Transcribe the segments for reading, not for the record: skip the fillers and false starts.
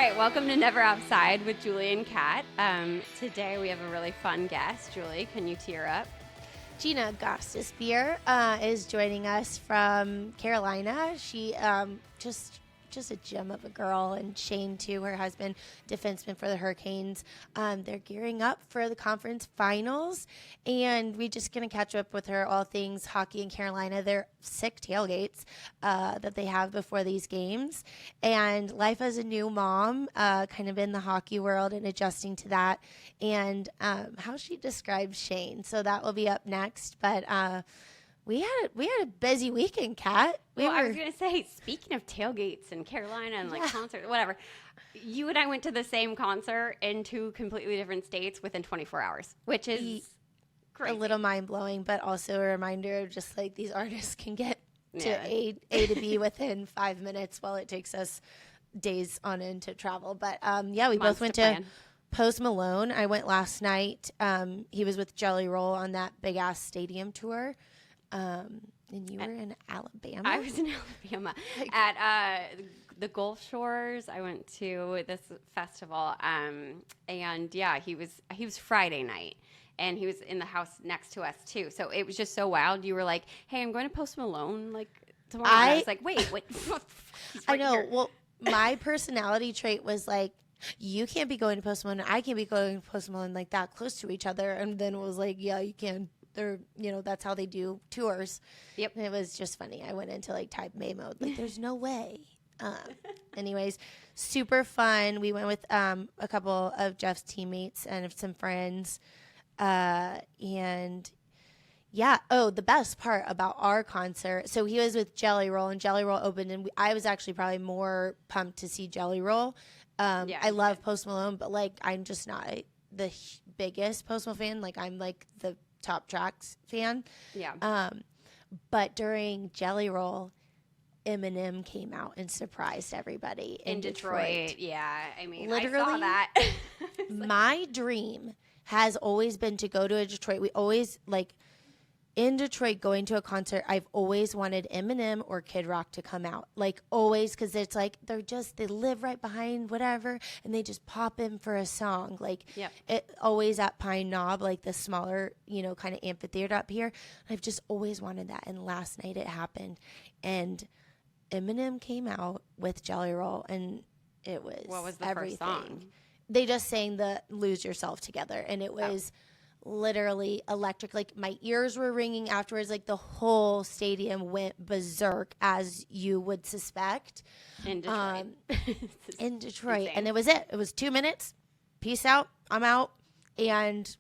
right, welcome to Never Outside with Julie and Kat. Today we have a really fun guest. Julie, can you tear up? Gina Gostisbehere is joining us from Carolina. She just a gem of a girl, and Shane too, her husband, defenseman for the Hurricanes. They're gearing up for the conference finals, and we're just gonna catch up with her all things hockey in Carolina. They're sick tailgates that they have before these games, and life as a new mom, kind of in the hockey world and adjusting to that, and how she describes Shane. So that will be up next, but. We had a busy weekend, Kat. I was going to say, speaking of tailgates in Carolina and concerts, whatever, you and I went to the same concert in two completely different states within 24 hours, which is crazy. A little mind-blowing, but also a reminder of just like these artists can get to A to B within 5 minutes while it takes us days on end to travel. But we both went to Post Malone. I went last night. He was with Jelly Roll on that big-ass stadium tour. And you were in Alabama? I was in Alabama at the Gulf Shores. I went to this festival, and he was Friday night, and he was in the house next to us too. So it was just so wild. You were like, "Hey, I'm going to Post Malone tomorrow." And I was like, "Wait, what?" I know. Here. Well, my personality trait was like, you can't be going to Post Malone. I can't be going to Post Malone like that close to each other. And then it was like, yeah, you can. They're, that's how they do tours. Yep. And it was just funny. I went into type May mode. There's no way. Anyways, super fun. We went with a couple of Jeff's teammates and some friends. The best part about our concert. So he was with Jelly Roll, and Jelly Roll opened, and I was actually probably more pumped to see Jelly Roll. I love Post Malone, but I'm just not the biggest Post Malone fan. I'm the Top Tracks fan. Yeah. But during Jelly Roll, Eminem came out and surprised everybody in Detroit. Yeah, I mean, literally, I saw that. My dream has always been to go to a Detroit. We always in Detroit, going to a concert, I've always wanted Eminem or Kid Rock to come out. Always, because it's they live right behind whatever, and they just pop in for a song. It always at Pine Knob, the smaller, kind of amphitheater up here. I've just always wanted that. And last night it happened. And Eminem came out with Jelly Roll, and it was What was the everything. First song? They just sang the Lose Yourself Together, and it was... literally electric. My ears were ringing afterwards. The whole stadium went berserk, as you would suspect. In Detroit. Insane. And it was it. It was 2 minutes. Peace out. I'm out. And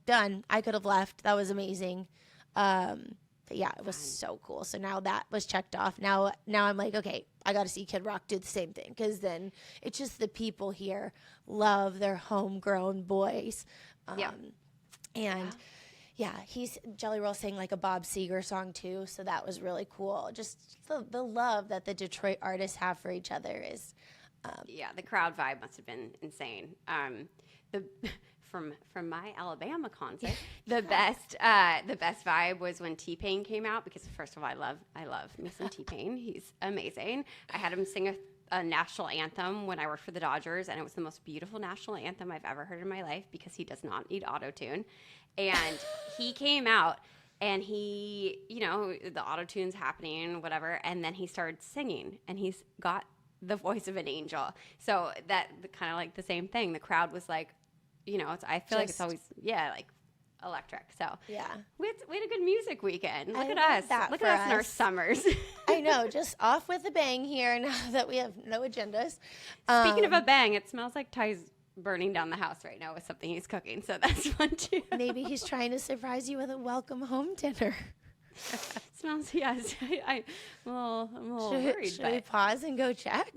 done. I could have left. That was amazing. But yeah, it was so cool. So now that was checked off. Now I'm okay, I got to see Kid Rock do the same thing, because then it's just the people here love their homegrown boys. He's Jelly Roll sang a Bob Seger song too, so that was really cool. Just the love that the Detroit artists have for each other is the crowd vibe must have been insane. From my Alabama concert, the best vibe was when T-Pain came out, because first of all, I love me some T-Pain. He's amazing. I had him sing a national anthem when I worked for the Dodgers, and it was the most beautiful national anthem I've ever heard in my life, because he does not need auto-tune. And he came out, and he, the auto-tune's happening, whatever, and then he started singing, and he's got the voice of an angel. So that kind of the same thing. The crowd was I feel it's always, electric. So yeah, we had a good music weekend. Look at us. Look at us in our summers. I know, just off with a bang here now that we have no agendas. Speaking of a bang, it smells like Ty's burning down the house right now with something he's cooking, so that's fun too. Maybe he's trying to surprise you with a welcome home dinner. Smells, yes. I'm a little worried. Should we pause and go check?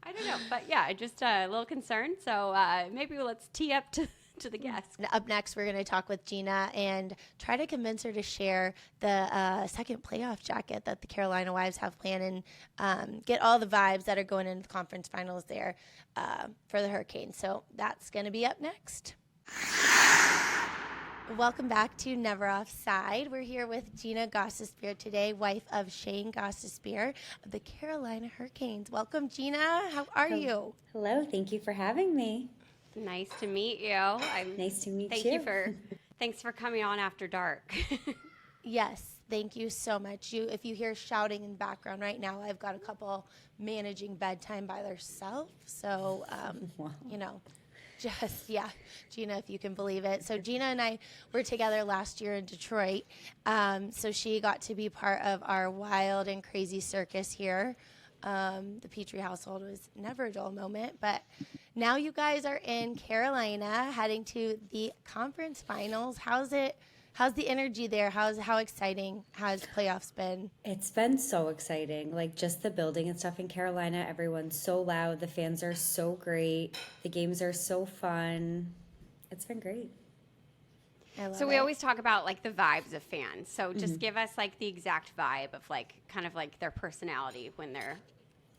I don't know, but yeah, just a little concerned. So maybe let's tee up to the guest. Up next, we're going to talk with Gina and try to convince her to share the second playoff jacket that the Carolina Wives have planned, and get all the vibes that are going into the conference finals there for the Hurricanes. So that's going to be up next. Welcome back to Never Offside. We're here with Gina Gostisbehere today, wife of Shane Gostisbehere of the Carolina Hurricanes. Welcome, Gina. How are you? Hello, thank you for having me. Nice to meet you. Nice to meet Thank you. you for thanks for coming on after dark. Yes, thank you so much. If you hear shouting in the background right now, I've got a couple managing bedtime by themselves. So, Wow. Gina, if you can believe it. So Gina and I were together last year in Detroit. So she got to be part of our wild and crazy circus here. The Petrie household was never a dull moment, but now you guys are in Carolina heading to the conference finals. How's the energy there? How exciting has playoffs been? It's been so exciting. Like just the building and stuff in Carolina, everyone's so loud. The fans are so great. The games are so fun. It's been great. I love So we it. always talk about like the vibes of fans. So just give us like the exact vibe of like kind of like their personality when they're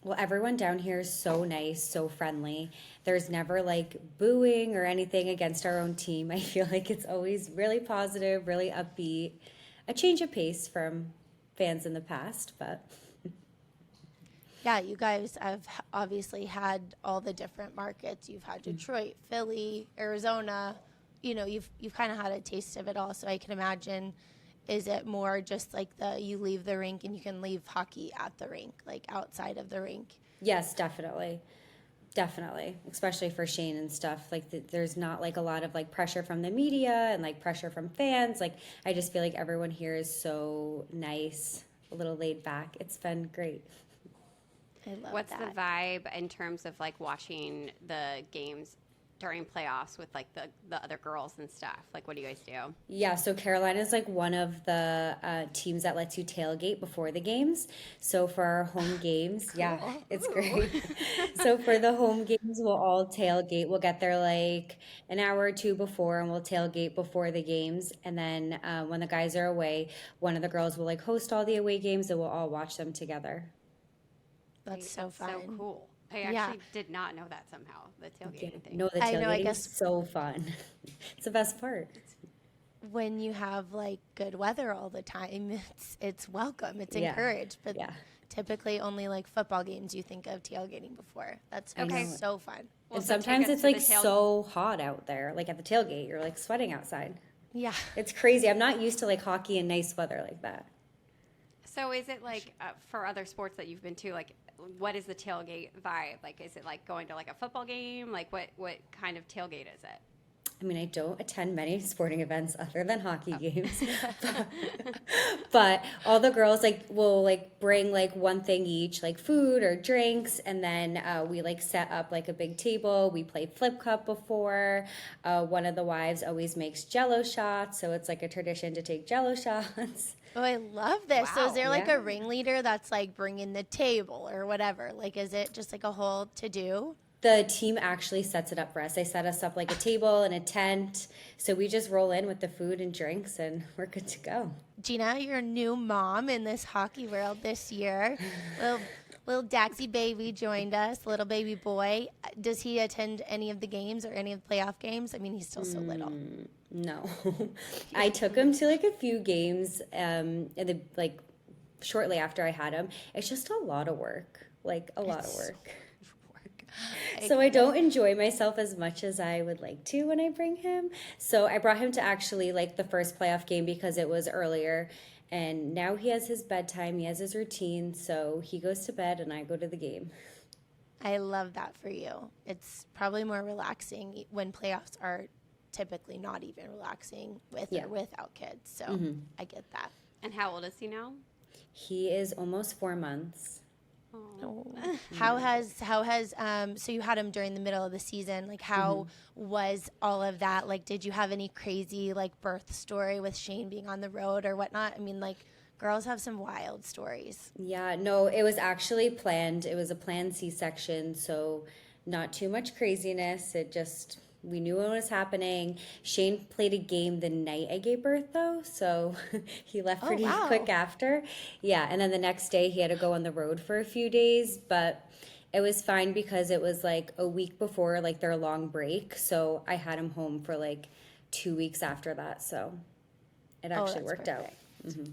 Well, everyone down here is so nice, so friendly. There's never like booing or anything against our own team. I feel like it's always really positive, really upbeat. A change of pace from fans in the past, but Yeah, you guys have obviously had all the different markets. You've had Detroit, Philly, Arizona. You've kind of had a taste of it all. So I can imagine, is it more just like you leave the rink and you can leave hockey at the rink, like outside of the rink? yes, definitely. Definitely, especially for Shane and stuff. Like, there's not like a lot of like pressure from the media and like pressure from fans. Like, I just feel like everyone here is so nice, a little laid back. It's been great. I love what's that. the vibe in terms of like watching the games during playoffs with like the other girls and stuff? Like what do you guys do? Yeah, so Carolina is like one of the teams that lets you tailgate before the games. So for our home games, yeah, Cool. it's Ooh. great. So for the home games, we'll all tailgate. We'll get there like an hour or two before, and we'll tailgate before the games. And then when the guys are away, one of the girls will like host all the away games, and we'll all watch them together. That's so fun. So cool. I Yeah. actually did not know that somehow, the tailgating thing. No, the I know, I tailgating guess- is so fun. It's the best part. When you have like good weather all the time, it's welcome. It's Yeah. encouraged. But Yeah. typically only like football games you think of tailgating before. That's Okay. so fun. Well, And so take sometimes us it's to the like tail- so hot out there, like at the tailgate, you're like sweating outside. Yeah. It's crazy. I'm not used to like hockey and nice weather like that. So is it like for other sports that you've been to, like what is the tailgate vibe? Like is it like going to like a football game? Like what kind of tailgate is it? I mean, I don't attend many sporting events other than hockey games, but all the girls like will like bring like one thing each, like food or drinks, and then we like set up like a big table. We play flip cup before. One of the wives always makes Jello shots, so it's like a tradition to take Jello shots. Oh, I love this. So Wow. is there like Yeah. a ringleader that's like bringing the table or whatever? Like, is it just like a whole to do? The team actually sets it up for us. They set us up like a table and a tent, so we just roll in with the food and drinks, and we're good to go. Gina, you're a new mom in this hockey world this year. Little Daxie baby joined us, little baby boy. Does he attend any of the games or any of the playoff games? I mean, he's still so little. No, I took him to like a few games, like shortly after I had him. It's just a lot of work, like a lot of work. So I don't enjoy myself as much as I would like to when I bring him. So I brought him to actually like the first playoff game because it was earlier. And now he has his bedtime, he has his routine. So he goes to bed and I go to the game. I love that for you. It's probably more relaxing when playoffs are typically not even relaxing with Yeah. or without kids. So I get that. And how old is he now? He is almost 4 months. Oh. How has so you had him during the middle of the season, like how was all of that? Like, did you have any crazy like birth story with Shane being on the road or whatnot? I mean, like girls have some wild stories. Yeah, no, it was actually planned. It was a planned C-section, so not too much craziness. It just, we knew what was happening. Shane played a game the night I gave birth, though, so he left pretty wow. quick after. Yeah, and then the next day he had to go on the road for a few days, but it was fine because it was like a week before like their long break, so I had him home for like 2 weeks after that. So it actually that's worked out. perfect.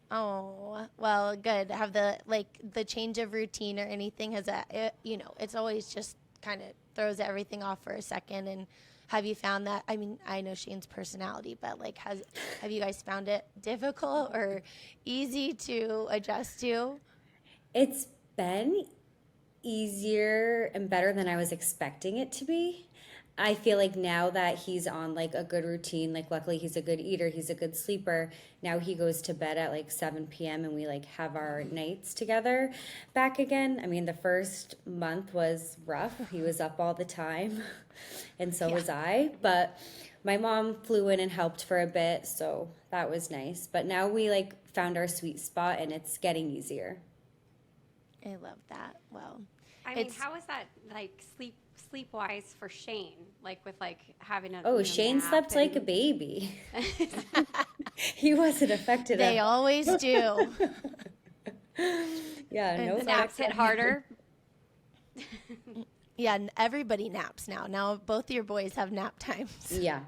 Oh, well, good. Have the change of routine or anything has it's always just kind of throws everything off for a second. And have you found that? I mean, I know Shane's personality, but like, have you guys found it difficult or easy to adjust to? It's been easier and better than I was expecting it to be. I feel like now that he's on like a good routine, like luckily he's a good eater, he's a good sleeper. Now he goes to bed at like 7 p.m. and we like have our nights together back again. I mean, the first month was rough. He was up all the time and so was I, but my mom flew in and helped for a bit, so that was nice. But now we like found our sweet spot and it's getting easier. I love that. Well, I mean, how is that like sleep wise for Shane? Like with like having a Oh, Shane nap slept like a and- baby. He wasn't affected they at all. always do. Yeah, no the naps hit harder. Yeah, and everybody naps now. Now both your boys have nap times. Yeah.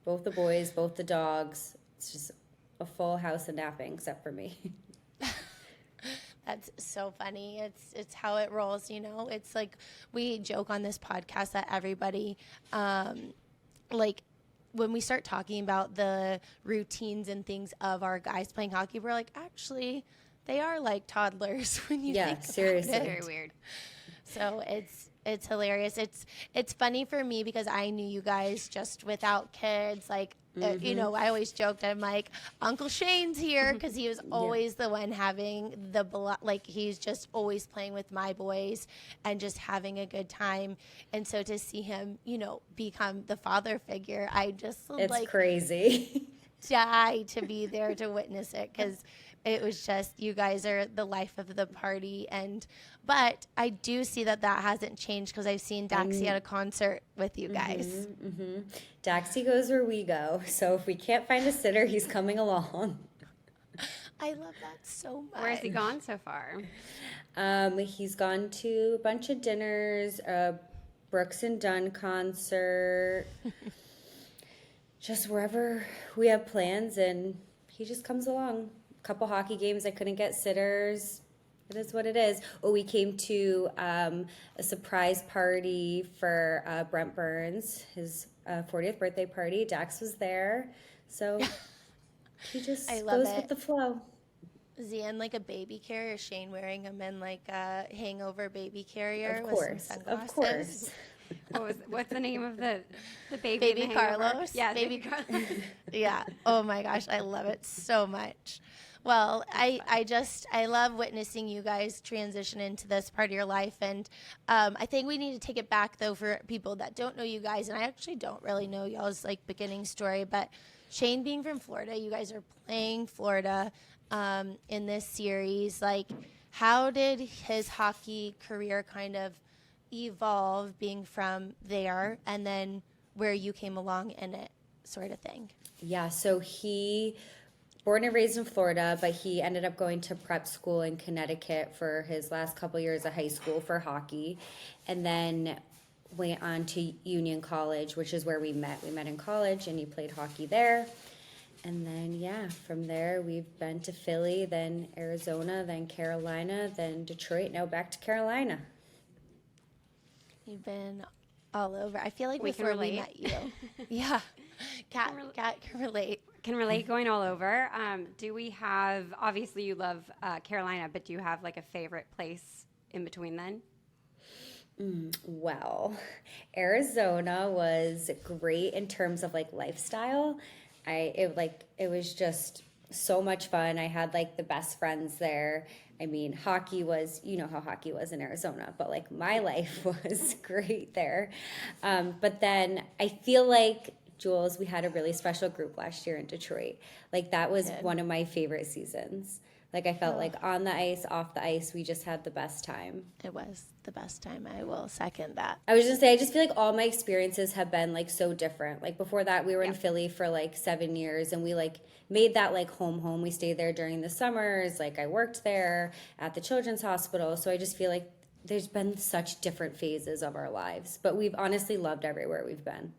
Both the boys, both the dogs. It's just a full house of napping, except for me. That's so funny. It's how it rolls, you know. It's like we joke on this podcast that everybody, like when we start talking about the routines and things of our guys playing hockey, we're like, actually, they are like toddlers when you think about seriously. it. Very weird. So it's hilarious. It's funny for me because I knew you guys just without kids. Like, you know, I always joked, I'm like, Uncle Shane's here because he was always the one having like he's just always playing with my boys and just having a good time. And so to see him, you know, become the father figure, I just It's like crazy. die to be there to witness it because it was just you guys are the life of the party. But I do see that hasn't changed because I've seen Daxie at a concert with you guys. Daxie goes where we go. So if we can't find a sitter, he's coming along. I love that so much. Where has he gone so far? He's gone to a bunch of dinners, a Brooks and Dunn concert, just wherever we have plans, and he just comes along. A couple hockey games, I couldn't get sitters. It is what it is. Oh, we came to a surprise party for Brent Burns, his 40th birthday party. Dax was there, so he just I love goes it. with the flow. Is he in like a baby carrier? Is Shane wearing him in like a hangover baby carrier Of with course, some of sunglasses? course. What's the name of the baby? Baby in The Hangover? Carlos? Yeah, Baby Carlos. Yeah. Oh my gosh, I love it so much. Well, I love witnessing you guys transition into this part of your life, and I think we need to take it back though for people that don't know you guys, and I actually don't really know y'all's like beginning story. But Shane being from Florida, you guys are playing Florida in this series. Like, how did his hockey career kind of evolve being from there, and then where you came along in it, sort of thing? Yeah, so he born and raised in Florida, but he ended up going to prep school in Connecticut for his last couple years of high school for hockey, and then went on to Union College, which is where we met. We met in college, and he played hockey there. And then, yeah, from there we've been to Philly, then Arizona, then Carolina, then Detroit, now back to Carolina. You've been all over. I feel like We can before we relate. met you. Yeah. Kat can relate. Can relate going all over. Do we have, obviously you love Carolina, but do you have like a favorite place in between then? Well, Arizona was great in terms of like lifestyle. It was just so much fun. I had like the best friends there. I mean, hockey was, you know how hockey was in Arizona, but like my life was great there. But then I feel like, Jules, we had a really special group last year in Detroit. Like that was one of my favorite seasons. Like I felt like on the ice, off the ice, we just had the best time. It was the best time. I will second that. I was just say, I just feel like all my experiences have been like so different. Like before that, we were in Philly for like 7 years, and we like made that like home. We stayed there during the summers. Like I worked there at the Children's Hospital. So I just feel like there's been such different phases of our lives, but we've honestly loved everywhere we've been.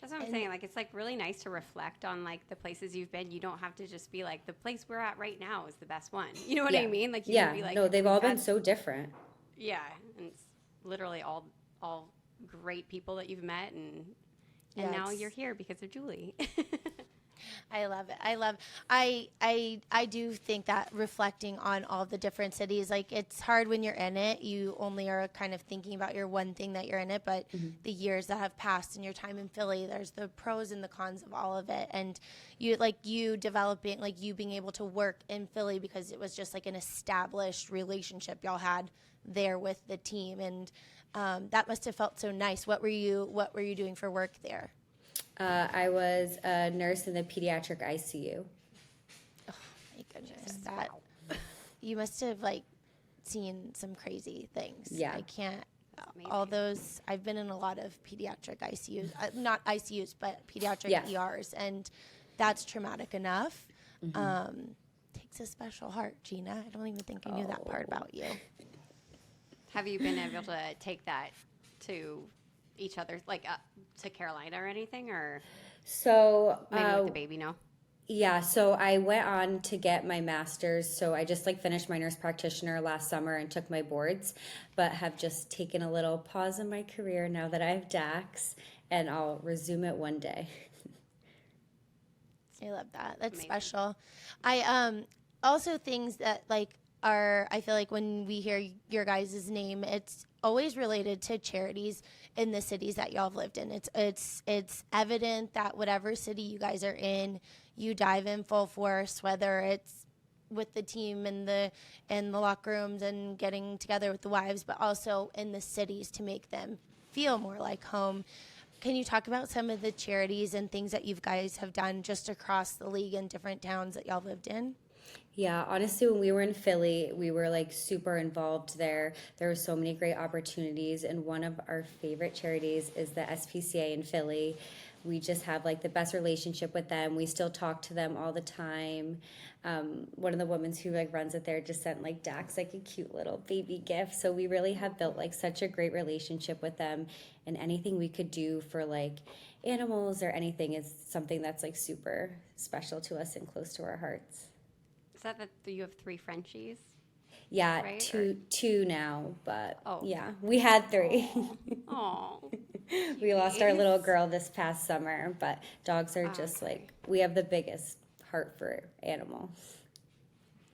That's what I'm saying. Like, it's like really nice to reflect on like the places you've been. You don't have to just be like the place we're at right now is the best one. You know what I mean? Like, you yeah. can be like, No, they've all been had- so different. yeah, and it's literally all great people that you've met, and now Yes. you're here because of Julie. I love it. I do think that reflecting on all the different cities, like it's hard when you're in it. You only are kind of thinking about your one thing that you're in it, but the years that have passed and your time in Philly, there's the pros and the cons of all of it. And you developing, like you being able to work in Philly because it was just like an established relationship y'all had there with the team. And that must have felt so nice. What were you doing for work there? I was a nurse in the pediatric ICU. My goodness, that you must have like seen some crazy things. Yeah. I can't. amazing. All those I've been in a lot of pediatric ICUs, not ICUs, but pediatric Yeah. ERs, and that's traumatic enough. Takes a special heart, Gina. I don't even think I knew that part about you. Have you been able to take that to each other, like to Carolina or anything, or So maybe with the baby? No. yeah, so I went on to get my master's. So I just like finished my nurse practitioner last summer and took my boards, but have just taken a little pause in my career now that I have Dax, and I'll resume it one day. I love that. That's Amazing. special. I also things that like are I feel like when we hear your guys' name, it's always related to charities in the cities that y'all have lived in. It's evident that whatever city you guys are in, you dive in full force, whether it's with the team and the locker rooms and getting together with the wives, but also in the cities to make them feel more like home. Can you talk about some of the charities and things that you guys have done just across the league in different towns that y'all lived in? Yeah, honestly, when we were in Philly, we were like super involved there. There were so many great opportunities, and one of our favorite charities is the SPCA in Philly. We just have like the best relationship with them. We still talk to them all the time. One of the women who like runs it there just sent like Dax like a cute little baby gift. So we really have built like such a great relationship with them, and anything we could do for like animals or anything is something that's like super special to us and close to our hearts. Is that you have 3 Frenchies? Yeah, Right, two now, but Oh. yeah, we had 3. Oh, We lost our little girl this past summer, but dogs are just like, we have the biggest heart for animals.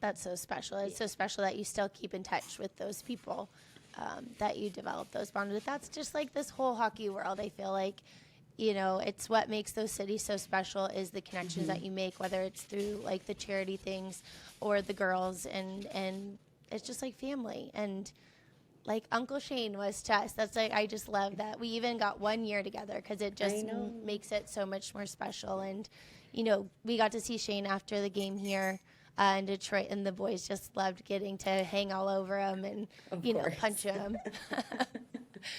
That's so special. It's so special that you still keep in touch with those people, that you develop those bonds with. That's just like this whole hockey world. I feel like, you know, it's what makes those cities so special is the connections that you make, whether it's through like the charity things or the girls, and it's just like family. And like Uncle Shane was to us. That's like, I just love that. We even got 1 year together because it just makes it so much more special. And, you know, we got to see Shane after the game here in Detroit, and the boys just loved getting to hang all over him and, punch him.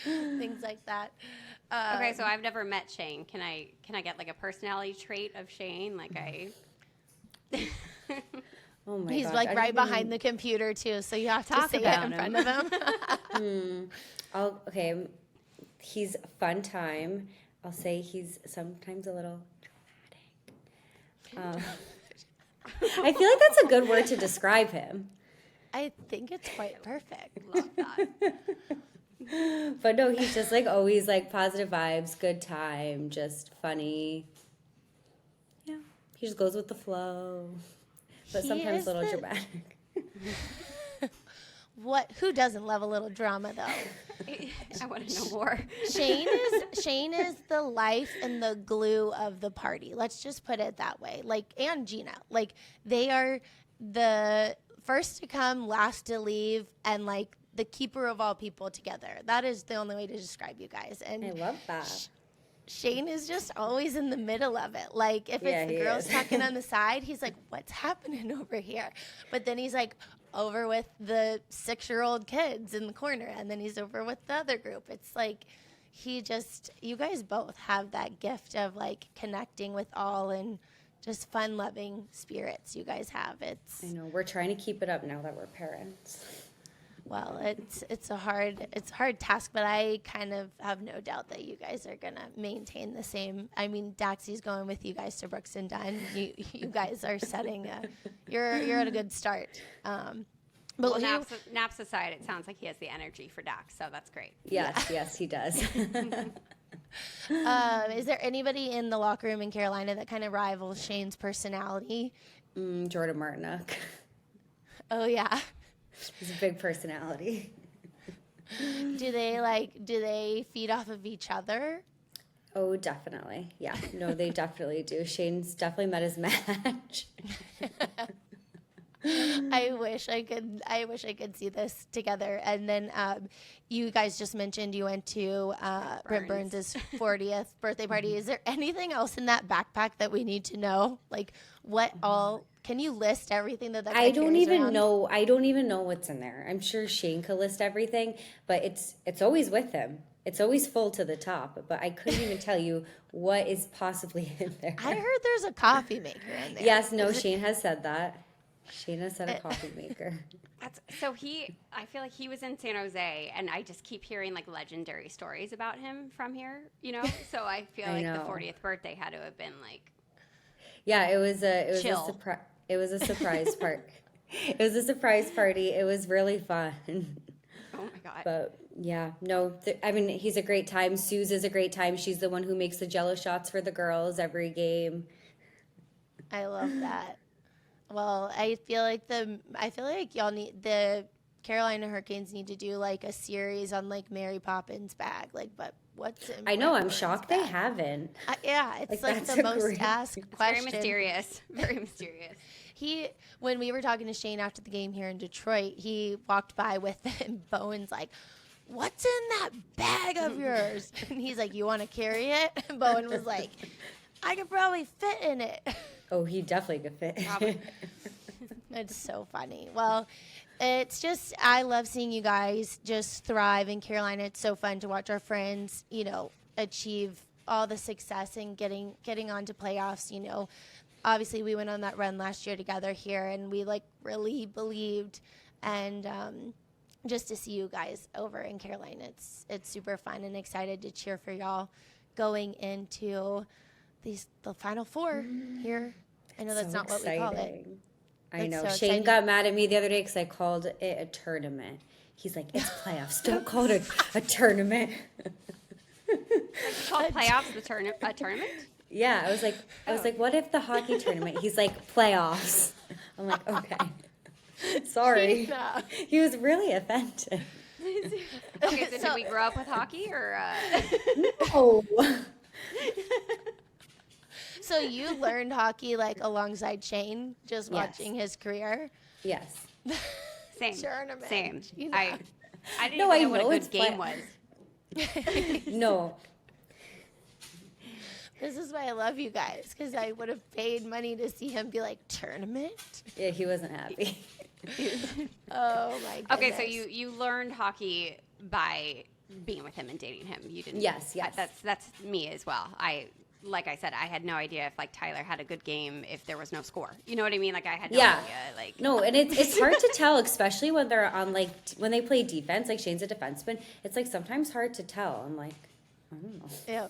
Things like that. okay. So I've never met Shane. Can I get like a personality trait of Shane? Like Oh my He's gosh, like I right don't behind the computer too, so you have to Talk say it about in him. front of him. even- okay, he's a fun time. I'll say he's sometimes a little dramatic. I feel like that's a good word to describe him. I think it's quite perfect. love that. But no, he's just like always like positive vibes, good time, just funny. Yeah, he just goes with the flow, but He sometimes is a little the- dramatic. Who doesn't love a little drama though? I want to know more. Shane is the life and the glue of the party. Let's just put it that way. Like, and Gina, like they are the first to come, last to leave, and like the keeper of all people together. That is the only way to describe you guys. And I love that. Shane is just always in the middle of it. Like if Yeah, it's the he girls is. talking on the side, he's like, "What's happening over here?" But then he's like over with the 6-year-old kids in the corner, and then he's over with the other group. It's like you guys both have that gift of like connecting with all and just fun-loving spirits you guys have. I know we're trying to keep it up now that we're parents. Well, it's a hard task, but I kind of have no doubt that you guys are gonna maintain the same. I mean, Daxie's going with you guys to Brooks and Dunn. You guys are setting you're at a good start. But Well, naps aside, it sounds like he has the energy for Dax, so that's great. Yes, he does. is there anybody in the locker room in Carolina that kind of rivals Shane's personality? Jordan Martinook. Oh yeah. He's a big personality. Do they feed off of each other? Oh, definitely. Yeah. No, they definitely do. Shane's definitely met his match. I wish I could see this together. And then you guys just mentioned you went to Brent Burns' 40th birthday party. Is there anything else in that backpack that we need to know? Like what all? Can you list everything that I guy don't carries even around? know. I don't even know what's in there. I'm sure Shane could list everything, but it's always with him. It's always full to the top, but I couldn't even tell you what is possibly in there. I heard there's a coffee maker in there. Yes, no, Shane has said that. Shane has said a coffee maker. I feel like he was in San Jose, and I just keep hearing like legendary stories about him from here, you know? So I feel like the 40th birthday had to have been like, Yeah, it was a Chill. surprise. It was a surprise part. It was a surprise party. It was really fun. oh my God. But yeah, no, I mean, he's a great time. Suze is a great time. She's the one who makes the Jello shots for the girls every game. I love that. Well, I feel like y'all need the Carolina Hurricanes need to do like a series on like Mary Poppins bag. Like, but what's in I know. Brent I'm Burns' shocked bag? they haven't. Yeah, it's like that's the a most great- asked It's question. very mysterious. Very mysterious. When we were talking to Shane after the game here in Detroit, he walked by with it, and Bowen's like, "What's in that bag of yours?" And he's like, "You want to carry it?" And Bowen was like, "I could probably fit in it." Oh, he definitely could fit. Probably. It's so funny. Well, it's just, I love seeing you guys just thrive in Carolina. It's so fun to watch our friends, achieve all the success and getting on to playoffs. Obviously we went on that run last year together here, and we like really believed, and just to see you guys over in Carolina, it's super fun, and excited to cheer for y'all going into the Final Four here. I know that's So not what we call it. exciting. I It's know. so Shane exciting. got mad at me the other day because I called it a tournament. He's like, "It's playoffs. Don't call it a tournament." Like you call playoffs a tournament? Yeah, I was like, "What if the hockey tournament?" He's like, "Playoffs." I'm like, "Okay." Sorry. Yeah. He was really offended. Okay, so did we grow up with hockey or? Oh. So you learned hockey like alongside Shane, just Yes. watching his career. Yes. Same. Tournament, Same. you know. I didn't No, I even know know what a it's good game play- was. No. This is why I love you guys, because I would have paid money to see him be like, tournament? Yeah, he wasn't happy. Oh my goodness. Okay, so you learned hockey by being with him and dating him. You didn't. Yes, yes. That's me as well. Like I said, I had no idea if like Tyler had a good game if there was no score. You know what I mean? Like I had no Yeah. idea. Like No, and it's hard to tell, especially when they're on when they play defense. Like Shane's a defenseman. It's like sometimes hard to tell. I'm like, I don't know. Yeah.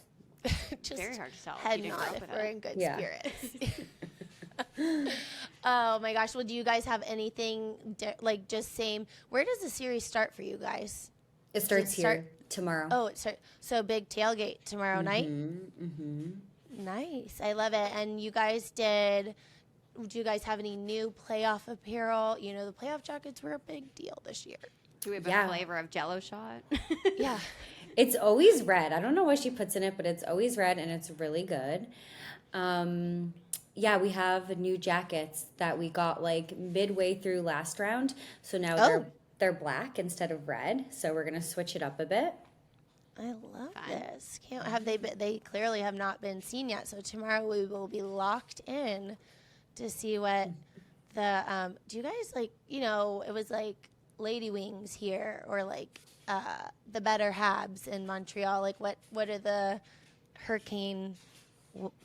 Just very hard to tell. if head you didn't grow nod up if with we're it. in good Yeah. spirits. Oh my gosh. Well, do you guys have anything like just same? Where does the series start for you guys? It starts start- here tomorrow. Oh, it's so big tailgate tomorrow night. Mm-hmm. Nice. I love it. And you guys do you guys have any new playoff apparel? The playoff jackets were a big deal this year. Do we have Yeah. a flavor of Jello shot? Yeah. It's always red. I don't know what she puts in it, but it's always red and it's really good. Yeah, we have new jackets that we got like midway through last round. So now Oh. they're black instead of red. So we're gonna switch it up a bit. I love Fun. this. Can't have they clearly have not been seen yet. So tomorrow we will be locked in to see what the do you guys like, it was like Lady Wings here or like the Better Habs in Montreal. Like what are the Hurricane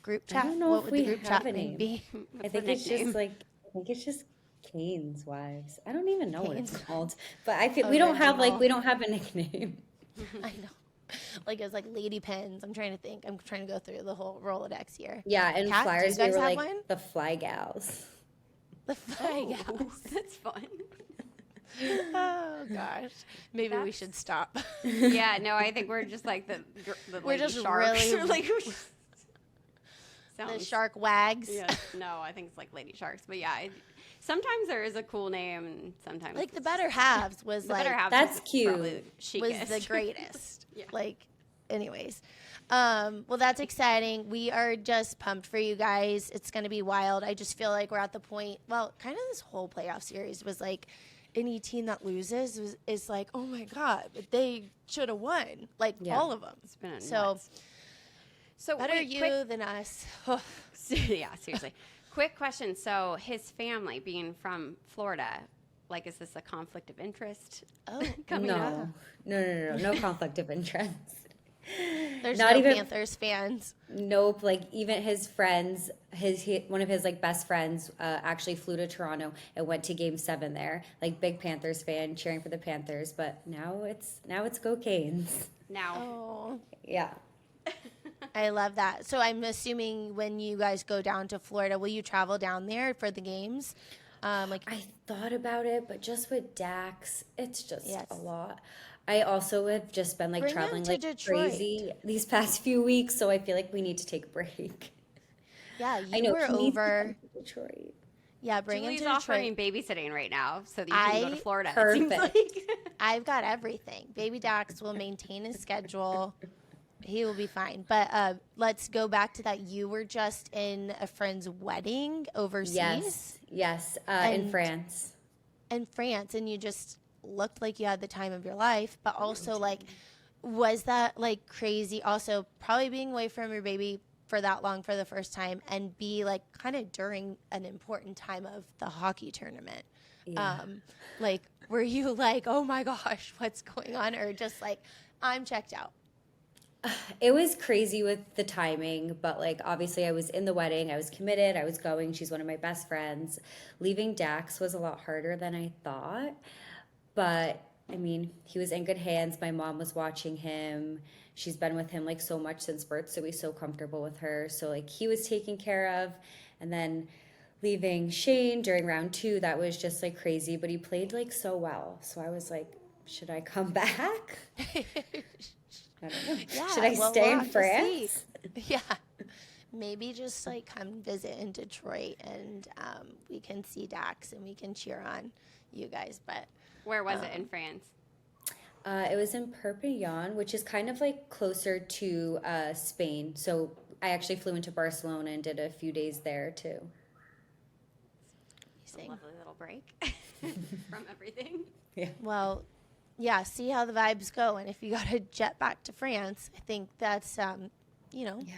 group chat? don't know what if would we the group have chat a name name. be? I think the it's nickname? just Kane's wives. I don't even know what it's Kane's called, but I feel Oh, we don't Reggie have like Hall. we don't have a nickname. I know. Like it's like Lady Pens. I'm trying to think. I'm trying to go through the whole Rolodex here. Yeah, and Kat, do you Flyers we guys were have like one? the Fly Gals. The flag Oh, house. that's fun. Oh gosh. Maybe we That's- should stop. Yeah, no, I think we're just like the We're lady just sharks. really- like, The sounds- shark wags. Yeah, no, I think it's like lady sharks. But yeah, sometimes there is a cool name, and sometimes Like the it's better halves was the like better half. That's is cute. probably the was the chicest. greatest. Yeah. Like, anyways. Well, that's exciting. We are just pumped for you guys. It's going to be wild. I just feel like we're at the point. Well, kind of this whole playoff series was like any team that loses is like, oh my god, but they should have won. Like Yeah. all of them. It's been So nuts. So better wait, you quick- than us. yeah, seriously. Quick question. So his family being from Florida, like, is this a conflict of interest? Oh, Coming up. No conflict of interest. there's Not no even- Panthers fans. Nope. Like even his friends, one of his like best friends, actually flew to Toronto and went to Game 7 there. Like big Panthers fan, cheering for the Panthers. But now it's go Canes. Now, Oh, Yeah. I love that. So I'm assuming when you guys go down to Florida, will you travel down there for the games? Like I thought about it, but just with Dax, it's just Yes. a lot. I also have just been like Bring him traveling to like Detroit. crazy these past few weeks, so I feel like we need to take a break. yeah, I you know were he needs to over. come to Detroit. Yeah, bring him Julie's to offering Detroit. babysitting right now, so that you can go to I- Florida. It seems Perfect. like. I've got everything. Baby Dax will maintain his schedule. He will be fine. But let's go back to that. You were just in a friend's wedding overseas Yes, in And- France. in France, and you just looked like you had the time of your life. But also, like, was that like crazy? Also, probably being away from your baby for that long for the first time, and be like kind of during an important time of the hockey tournament. Yeah. Like, were you like, oh my gosh, what's going on? Or just like, I'm checked out. It was crazy with the timing, but like obviously I was in the wedding, I was committed, I was going. She's one of my best friends. Leaving Dax was a lot harder than I thought, but I mean, he was in good hands. My mom was watching him. She's been with him like so much since birth, so he's so comfortable with her. So like he was taken care of, and then leaving Shane during round 2, that was just like crazy, but he played like so well. So I was like, should I come back? I don't know. Yeah, Should I well, stay we'll in have to France? see. Yeah. Maybe just like come visit in Detroit, and we can see Dax and we can cheer on you guys. But Where was it in France? It was in Perpignan, which is kind of like closer to Spain. So I actually flew into Barcelona and did a few days there too. It's a lovely little break from everything. well, yeah, see how the vibes go. And if you got to jet back to France, I think that's you know, Yeah.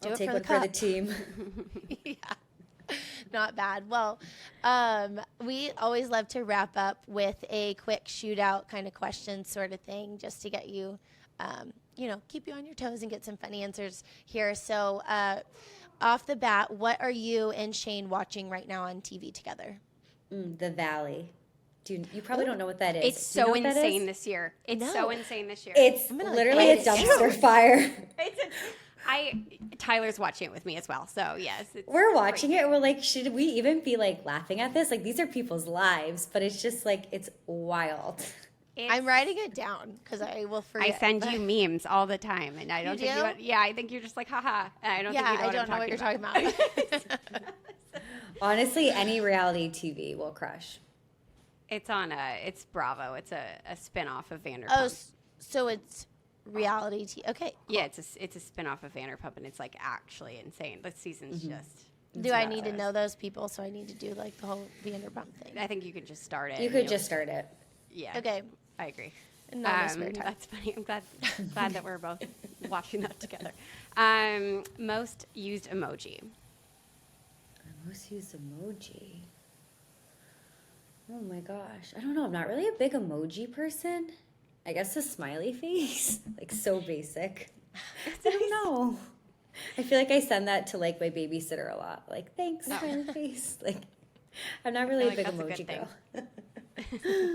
Do I'll it take for the one for the cup. team. yeah. Not bad. Well, we always love to wrap up with a quick shootout kind of question sort of thing, just to get you, you know, keep you on your toes and get some funny answers here. So, off the bat, what are you and Shane watching right now on TV together? The Valley. You probably don't know what that is. It's Do you know so what that is? insane this year. It's No. so insane this year. It's I'm gonna literally a look at it. dumpster fire. Tyler's watching it with me as well. So yes, it's We're watching it and we're like, should we even be like laughing at this? Like these are people's lives, but it's just like it's wild. I'm writing it down because I will forget. I send you memes all the time, and I don't You think do? you. Yeah, I think you're just like, haha. And I don't Yeah, think you know I don't know what you're talking about. Honestly, any reality TV will crush. It's on it's Bravo. It's a spinoff of Vanderpump. Oh, so it's reality TV. Okay. Yeah, it's a spinoff of Vanderpump, and it's like actually insane. The season's just. Do I need to know those people? So I need to do like the whole Vanderpump thing. I think you could just start it. You and could you'll- just start it. Yeah. Okay. I agree. Not my spare time. That's funny. I'm glad that we're both watching that together. Most used emoji. Most used emoji. Oh my gosh. I don't know. I'm not really a big emoji person. I guess a smiley face. Like so basic. I don't know. I feel like I send that to like my babysitter a lot. Like, thanks, smiley face. Like I'm not really a like big that's a good emoji thing. girl.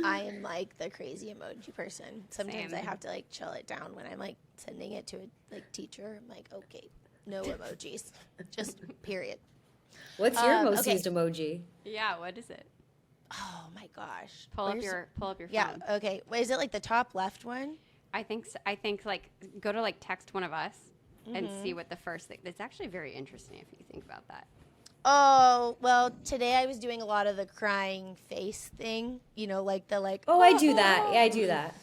I am like the crazy emoji person. Sometimes I Same. have to like chill it down when I'm like sending it to a like teacher. I'm like, okay, no emojis, just period. What's your most okay. used emoji? Yeah, what is it? Oh my gosh. Pull up Where's- your phone. Yeah. Okay. Wait, is it like the top left one? I think so. I think like go to like text one of us and see what the first thing. It's actually very interesting if you think about that. Oh well, today I was doing a lot of the crying face thing. You know, like the like. Oh, I do that. Yeah, I do that.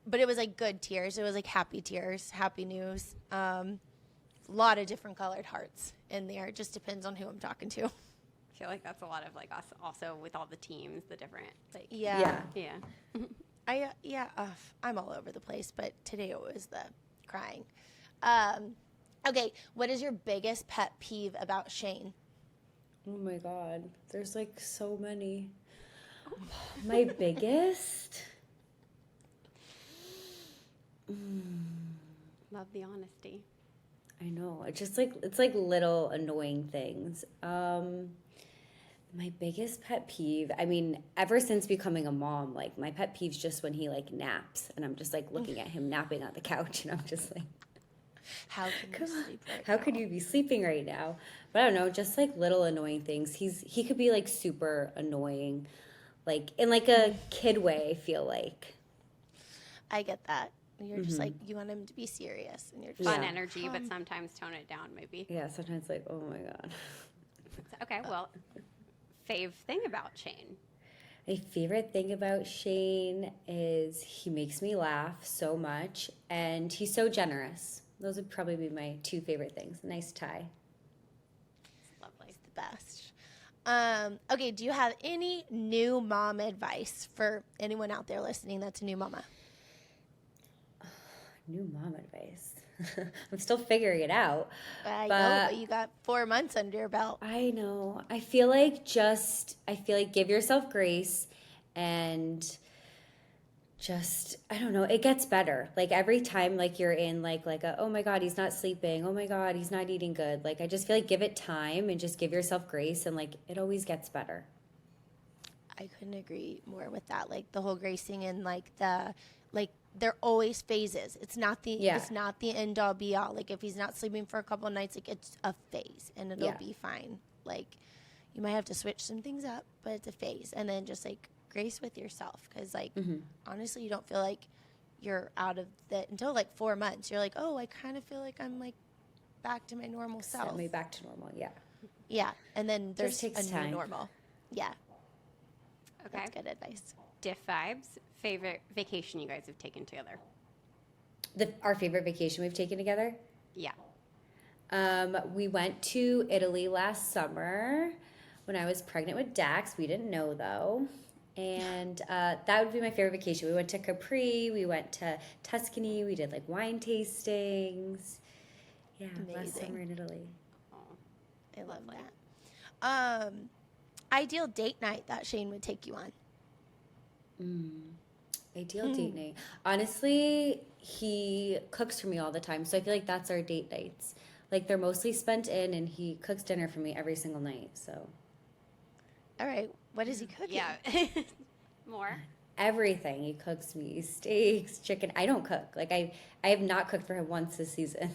But it was like good tears. It was like happy tears, happy news. A lot of different colored hearts in there. It just depends on who I'm talking to. I feel like that's a lot of like us also with all the teams, the different like Yeah. Yeah. yeah. I'm all over the place, but today it was the crying. Okay, what is your biggest pet peeve about Shane? Oh my God. There's like so many. My biggest? Love the honesty. I know. It's like little annoying things. My biggest pet peeve, I mean, ever since becoming a mom, like my pet peeve's just when he like naps and I'm just like looking at him napping on the couch and I'm just like, How can you sleep right how now? could you be sleeping right now? But I don't know, just like little annoying things. He could be like super annoying, like in like a kid way, I feel like. I get that. You're just like, you want him to be serious. And you're just Fun Yeah. energy, but sometimes tone it down maybe. Yeah, sometimes like, oh my God. Okay, well, fave thing about Shane. My favorite thing about Shane is he makes me laugh so much and he's so generous. Those would probably be my two favorite things. Nice tie. It's lovely. the best. Okay, do you have any new mom advice for anyone out there listening that's a new mama? New mom advice. I'm still figuring it out. I know, But- but you got 4 months under your belt. I know. I feel like give yourself grace and just I don't know, it gets better. Like every time like you're in like a oh my God, he's not sleeping. Oh my God, he's not eating good. Like I just feel like give it time and just give yourself grace and like it always gets better. I couldn't agree more with that. Like the whole gracing and like they're always phases. It's not the Yeah. it's not the end all be all. Like if he's not sleeping for a couple of nights, like it's a phase and it'll Yeah. be fine. Like you might have to switch some things up, but it's a phase. And then just like grace with yourself because like honestly, you don't feel like you're out of the until like 4 months. You're like, oh, I kind of feel like I'm like back to my normal self. Set me back to normal. Yeah. Yeah, and then there's takes a new time. normal. Yeah, Okay. that's good advice. Diff vibes. Favorite vacation you guys have taken together? Our favorite vacation we've taken together. Yeah. We went to Italy last summer when I was pregnant with Dax. We didn't know though. And that would be my favorite vacation. We went to Capri, we went to Tuscany, we did like wine tastings. Yeah, last Amazing. summer in Italy. Oh, I love Lovely. that. Ideal date night that Shane would take you on. Ideal date night. Honestly, he cooks for me all the time, so I feel like that's our date nights. Like they're mostly spent in, and he cooks dinner for me every single night. So All right, what is he cooking? yeah. More. everything he cooks me, steaks, chicken. I don't cook. Like I have not cooked for him once this season.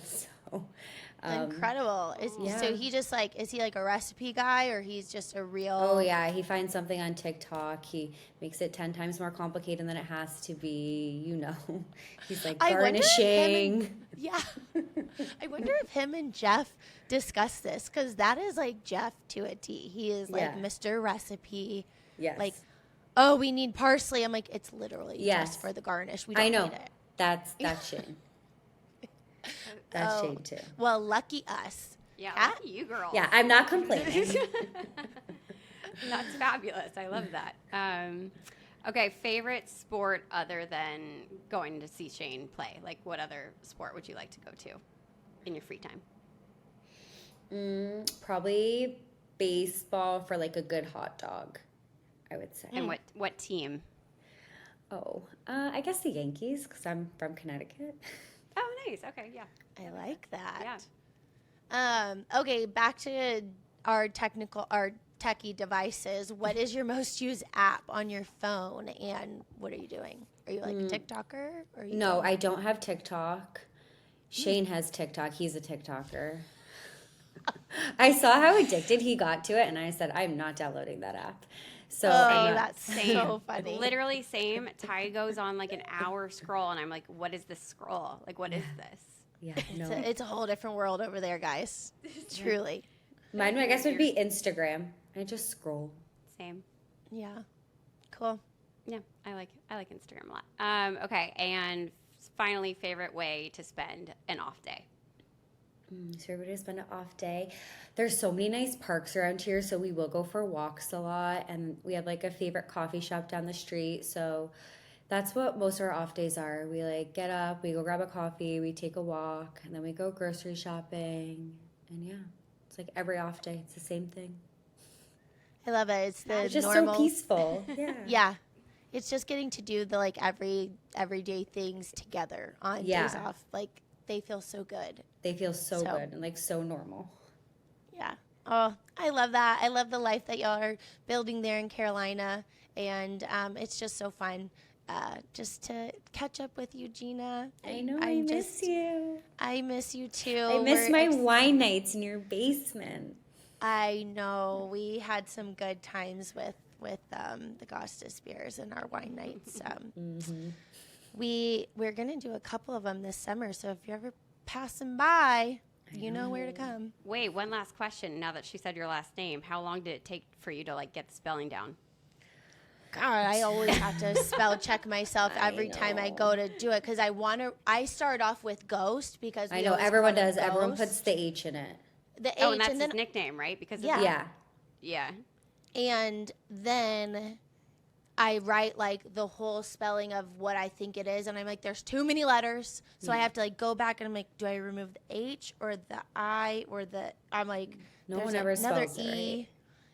So Incredible. yeah. So he just like is he like a recipe guy or he's just a real? oh yeah, he finds something on TikTok. He makes it 10 times more complicated than it has to be. You know, he's like I wonder if him garnishing. Yeah. I wonder if him and Jeff discuss this because that is like Jeff to a T. He is like Yeah. Mr. Recipe. Yes, Like, oh, we need parsley. I'm like, it's literally Yes. just for the garnish. We don't I know. need it. That's Shane. That's Oh. Shane too. Well, lucky us. Yeah. Kat? Look at you girls. Yeah, I'm not complaining. That's fabulous. I love that. Okay, favorite sport other than going to see Shane play? Like, what other sport would you like to go to in your free time? Probably baseball for like a good hot dog, I would say. And what team? Oh, I guess the Yankees because I'm from Connecticut. Oh, nice. Okay, yeah. I like that. Yeah. Okay, back to our techie devices, what is your most used app on your phone, and what are you doing? Are you like a TikToker? Or are you No, I don't have TikTok. Shane has TikTok. He's a TikToker. I saw how addicted he got to it, and I said, I'm not downloading that app. So I'm not- that's so funny. Literally same. Ty goes on like an hour scroll, and I'm like, what is this scroll? Like, what is this? yeah, no. It's a whole different world over there, guys. Truly. Mine, I guess, would be Instagram. I just scroll. Same. Yeah. Cool. Yeah, I like Instagram a lot. Okay, and finally, favorite way to spend an off day. So everybody to spend an off day. There's so many nice parks around here, so we will go for walks a lot, and we have like a favorite coffee shop down the street. So that's what most of our off days are. We like get up, we go grab a coffee, we take a walk, and then we go grocery shopping. And yeah, it's like every off day, it's the same thing. I love it. It's the It's just normal. so peaceful. Yeah. Yeah. It's just getting to do the like everyday things together on days Yeah. off. Like they feel so good. They feel so So- good and like so normal. Yeah. Oh, I love that. I love the life that y'all are building there in Carolina. And it's just so fun just to catch up with you, Gina. I know, I I miss just- you. I miss you too. I miss We're my wine nights in your basement. I know. We had some good times with the Gostas beers and our wine nights. We're gonna do a couple of them this summer. So if you're ever passing by, you know where to come. Wait, one last question. Now that she said your last name, how long did it take for you to like get the spelling down? God, I always have to spell check myself every time I go to do it because I start off with Ghost because I we know always everyone call it does. Everyone Ghost. puts the H in it. the H Oh, and that's and his then nickname, right? Because Yeah. Yeah. yeah. and then I write like the whole spelling of what I think it is, and I'm like, there's too many letters, so I have to like go back and I'm like, do I remove the H or the I or the? I'm like, No there's one ever another spells it right.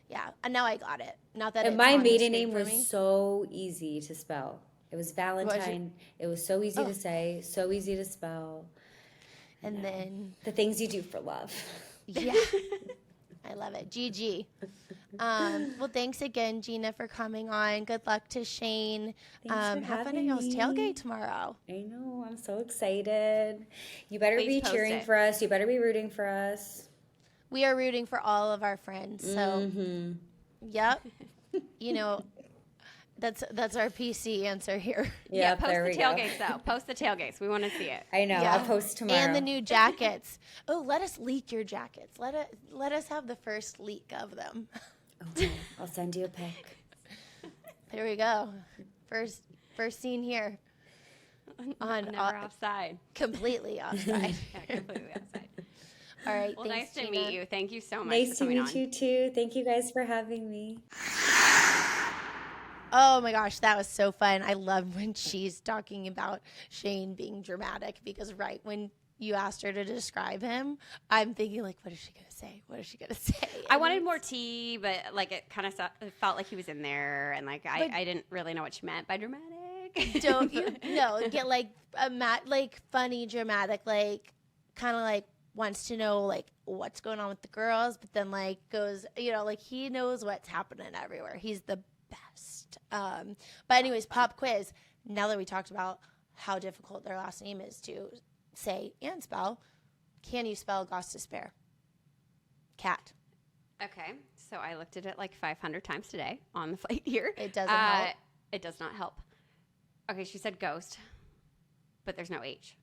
Yeah, and now I got it. Not that And it's my on the maiden screen name for was me. so easy to spell. It was Valentine. It was so easy Oh. to say, so easy to spell. And then The things you do for love. yeah, I love it. GG. Well, thanks again, Gina, for coming on. Good luck to Shane. Thanks for Have fun at having y'all's me. tailgate tomorrow. I know. I'm so excited. You better Please be post cheering it. for us. You better be rooting for us. We are rooting for all of our friends. So, Mm-hmm. yep. You know, that's our PC answer here. Yep, Post there the we go. tailgates though. Post the tailgates. We want to see it. I know. Yeah. I'll post tomorrow. And the new jackets. Oh, let us leak your jackets. Let us have the first leak of them. Oh, I'll send you a pic. There we go. First scene here. On Never off- offside. completely offside. Yeah, completely offside. All right. Well, thanks, nice to Gina. meet you. Thank you so much Nice for to coming meet on. you too. Thank you guys for having me. Oh my gosh, that was so fun. I love when she's talking about Shane being dramatic because right when you asked her to describe him, I'm thinking like, what is she gonna say? What is she gonna say? I And wanted it's- more tea, but like it kind of felt like he was in there, and like I didn't really know what she meant by dramatic. Don't you? No, get like like funny, dramatic, like kind of like wants to know like what's going on with the girls, but then like goes, like he knows what's happening everywhere. He's the best. But anyways, pop quiz. Now that we talked about how difficult their last name is to say and spell, can you spell Goss Despair? Cat. Okay, so I looked at it like 500 times today on the flight here. It doesn't help. It does not help. Okay, she said ghost, but there's no H.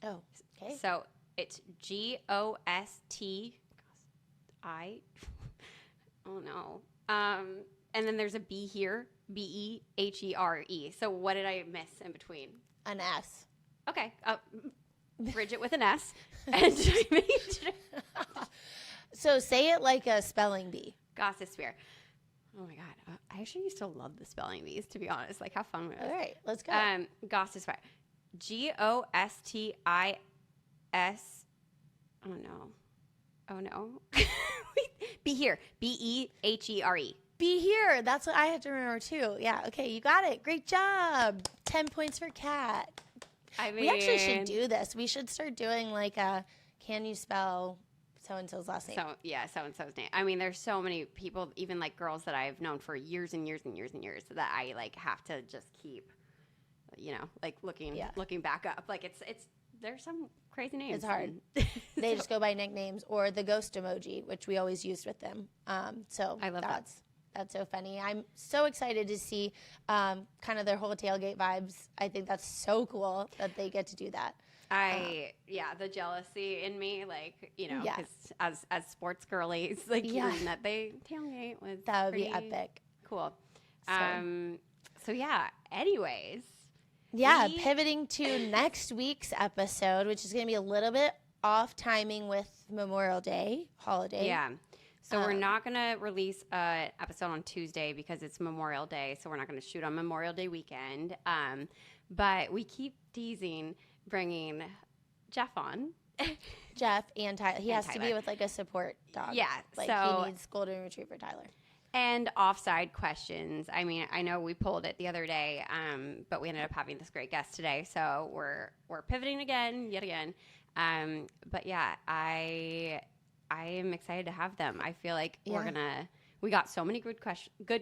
Oh, okay. So it's G-O-S-T. I. Oh no. And then there's a B here. B-E-H-E-R-E. So what did I miss in between? An S. Okay. Bridget with an S. And I made So say it like a spelling bee. Gossip Spear. Oh my god. I actually used to love the spelling bees, to be honest. Like how fun it was. All right, let's go. Gossip Spear. Gostis. Oh no. Oh no. Wait, be here. B-E-H-E-R-E. Be here. That's what I had to remember too. Yeah. Okay. You got it. Great job. 10 points for Kat. I mean, We actually should do this. We should start doing like a can you spell so-and-so's last name. So yeah, so and so's name. I mean, there's so many people, even like girls that I've known for years and years and years and years, that I like have to just keep, like looking back up. Like it's there's some crazy names. It's hard. They just go by nicknames or the ghost emoji, which we always used with them. So I love that. That's so funny. I'm so excited to see kind of their whole tailgate vibes. I think that's so cool that they get to do that. The jealousy in me, like, Yeah. because as sports girlies, like, Yeah. hearing that they tailgate was That would be pretty epic. cool. So- So yeah, anyways. Yeah, we- pivoting to next week's episode, which is going to be a little bit off timing with Memorial Day holiday. Yeah. So we're not going to release an episode on Tuesday because it's Memorial Day, so we're not going to shoot on Memorial Day weekend. But we keep teasing bringing Jeff on. Jeff and Tyler. He And has to Tyler. be with like a support dog. Yeah, Like so- he needs Golden Retriever Tyler. And offside questions. I mean, I know we pulled it the other day, but we ended up having this great guest today, so we're pivoting yet again. But yeah, I am excited to have them. I feel like we got so many good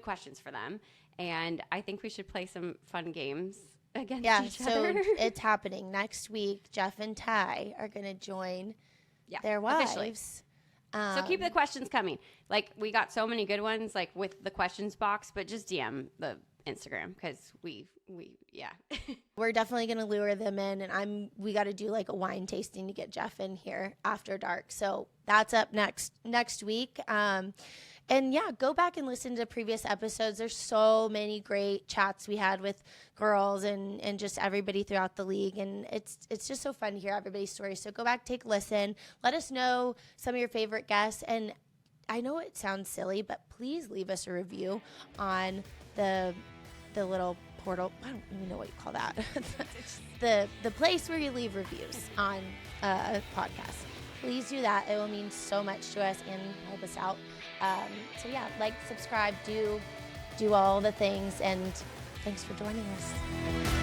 questions for them, and I think we should play some fun games against each so other. it's happening next week. Jeff and Ty are going to join their officially. wives. So keep the questions coming. Like, we got so many good ones, like with the questions box, but just DM the Instagram because we We're definitely going to lure them in, and we got to do like a wine tasting to get Jeff in here after dark. So that's up next week. And yeah, go back and listen to previous episodes. There's so many great chats we had with girls and just everybody throughout the league. And it's just so fun to hear everybody's stories. So go back, take a listen. Let us know some of your favorite guests. And I know it sounds silly, but please leave us a review on the little portal. I don't even know what you call that. the place where you leave reviews on a podcast. Please do that. It will mean so much to us and help us out. So yeah, like, subscribe, do all the things, and thanks for joining us.